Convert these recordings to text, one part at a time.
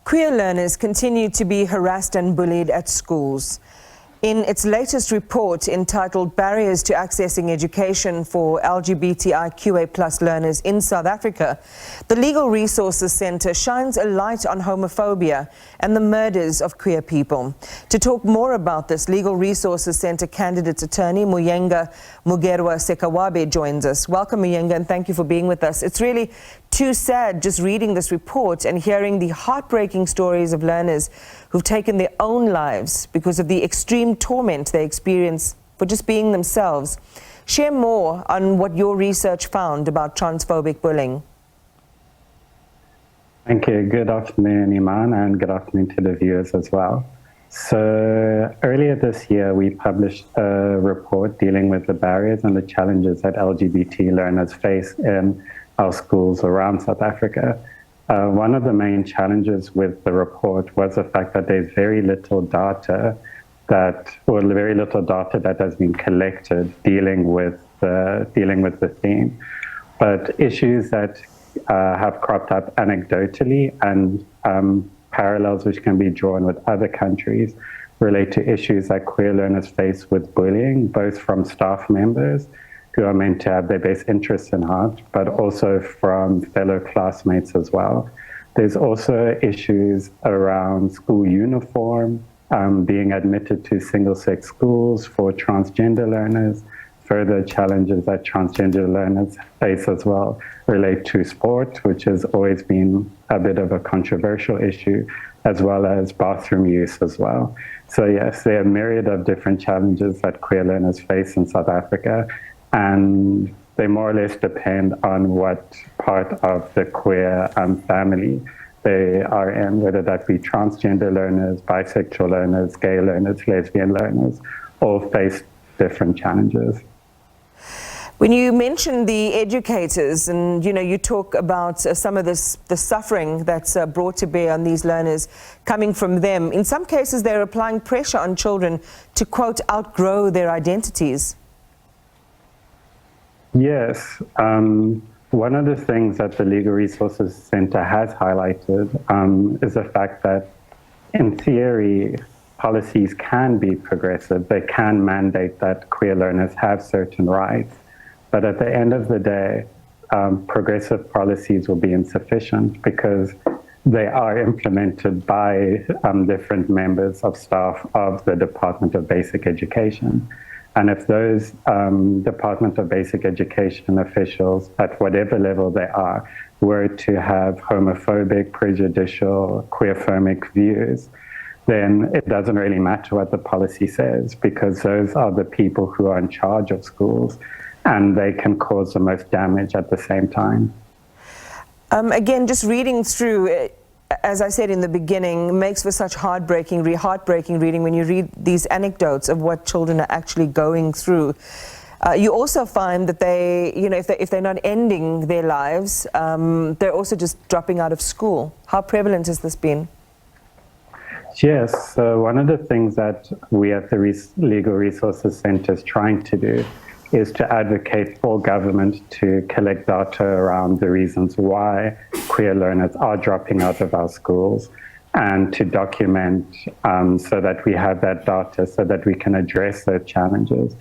Queer learners continue to be harassed and bullied at schools. In its latest report entitled Barriers to Accessing Education for LGBTIQA+ Learners in South Africa, the Legal Resources Centre shines a light on homophobia and the murders of queer people. To talk more about this, Legal Resources Centre Candidates Attorney Muyenga Mugerwa-Sekawabe joins us. Welcome, Muyenga, and thank you for being with us. It's really too sad just reading this report and hearing the heartbreaking stories of learners who've taken their own lives because of the extreme torment they experience for just being themselves. Share more on what your research found about transphobic bullying. Thank you. Good afternoon, Iman, and good afternoon to the viewers as well. So earlier this year, we published a report dealing with the barriers and the challenges that LGBT learners face in our schools around South Africa. One of the main challenges with the report was the fact that there's very little data that has been collected dealing with the theme. But issues that have cropped up anecdotally and parallels which can be drawn with other countries relate to issues that queer learners face with bullying, both from staff members who are meant to have their best interests in heart, but also from fellow classmates as well. There's also issues around school uniform, being admitted to single-sex schools for transgender learners. Further challenges that transgender learners face as well relate to sport, which has always been a bit of a controversial issue, as well as bathroom use as well. So yes, there are a myriad of different challenges that queer learners face in South Africa, and they more or less depend on what part of the queer family they are in, whether that be transgender learners, bisexual learners, gay learners, lesbian learners, all face different challenges. When you mention the educators and you talk about some of the suffering that's brought to bear on these learners coming from them, in some cases they're applying pressure on children to, quote, outgrow their identities. Yes. One of the things that the Legal Resources Centre has highlighted is the fact that, in theory, policies can be progressive. They can mandate that queer learners have certain rights. But at the end of the day, progressive policies will be insufficient because they are implemented by different members of staff of the Department of Basic Education. And if those Department of Basic Education officials, at whatever level they are, were to have homophobic, prejudicial, queerphobic views, then it doesn't really matter what the policy says, because those are the people who are in charge of schools, and they can cause the most damage at the same time. Again, just reading through, as I said in the beginning, makes for such heartbreaking reading when you read these anecdotes of what children are actually going through. You also find that they, if they're not ending their lives, they're also just dropping out of school. How prevalent has this been? Yes, so one of the things that we at the Legal Resources Centre is trying to do is to advocate for government to collect data around the reasons why queer learners are dropping out of our schools, and to document so that we have that data so that we can address those challenges.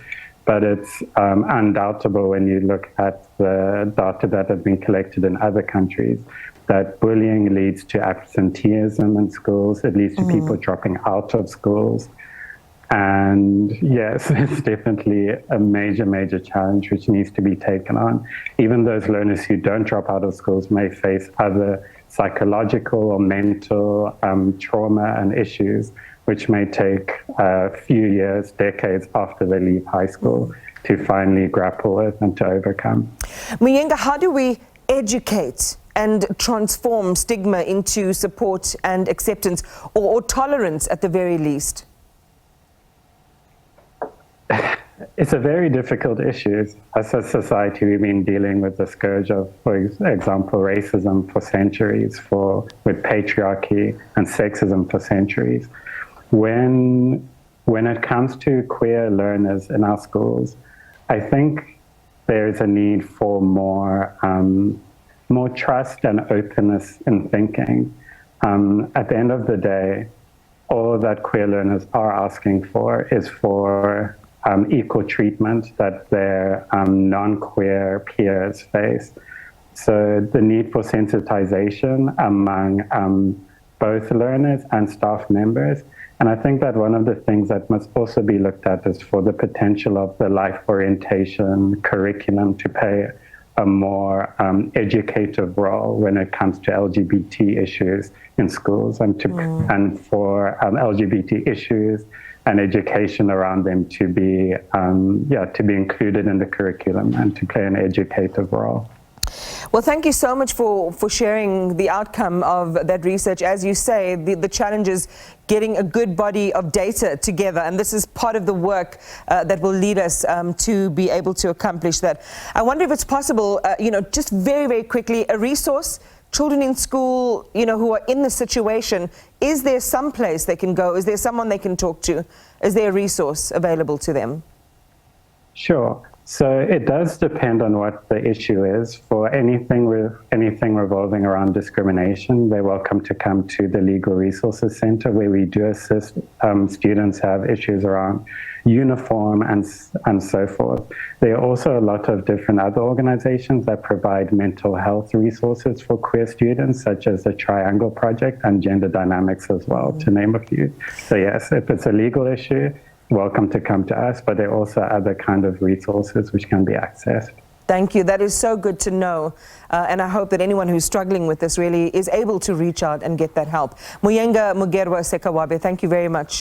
But it's undoubtable when you look at the data that has been collected in other countries that bullying leads to absenteeism in schools, it leads to people dropping out of schools. And yes, it's definitely a major challenge which needs to be taken on. Even those learners who don't drop out of schools may face other psychological or mental trauma and issues which may take a few years, decades after they leave high school to finally grapple with and to overcome. Muyenga, how do we educate and transform stigma into support and acceptance, or tolerance at the very least? It's a very difficult issue. As a society, we've been dealing with the scourge of, for example, racism for centuries, with patriarchy and sexism for centuries. When it comes to queer learners in our schools, I think there is a need for more trust and openness in thinking. at the end of the day, all that queer learners are asking for is for equal treatment that their non-queer peers face. So the need for sensitization among both learners and staff members. And I think that one of the things that must also be looked at is for the potential of the life orientation curriculum to play a more educative role when it comes to LGBT issues in schools, and for LGBT issues and education around them to be included in the curriculum and to play an educative role. Well, thank you so much for sharing the outcome of that research. As you say, the challenge is getting a good body of data together, and this is part of the work that will lead us to be able to accomplish that. I wonder if it's possible, just very, very quickly, a resource, children in school, who are in this situation, is there some place they can go? Is there someone they can talk to? Is there a resource available to them? Sure. So it does depend on what the issue is. For anything revolving around discrimination, they're welcome to come to the Legal Resources Center, where we do assist students who have issues around uniform and so forth. There are also a lot of different other organizations that provide mental health resources for queer students, such as the Triangle Project and Gender Dynamics as well, to name a few. So yes, if it's a legal issue, welcome to come to us, but there are also other kind of resources which can be accessed. Thank you. That is so good to know. And I hope that anyone who's struggling with this really is able to reach out and get that help. Muyenga Mugerwa-Sekawabe, thank you very much.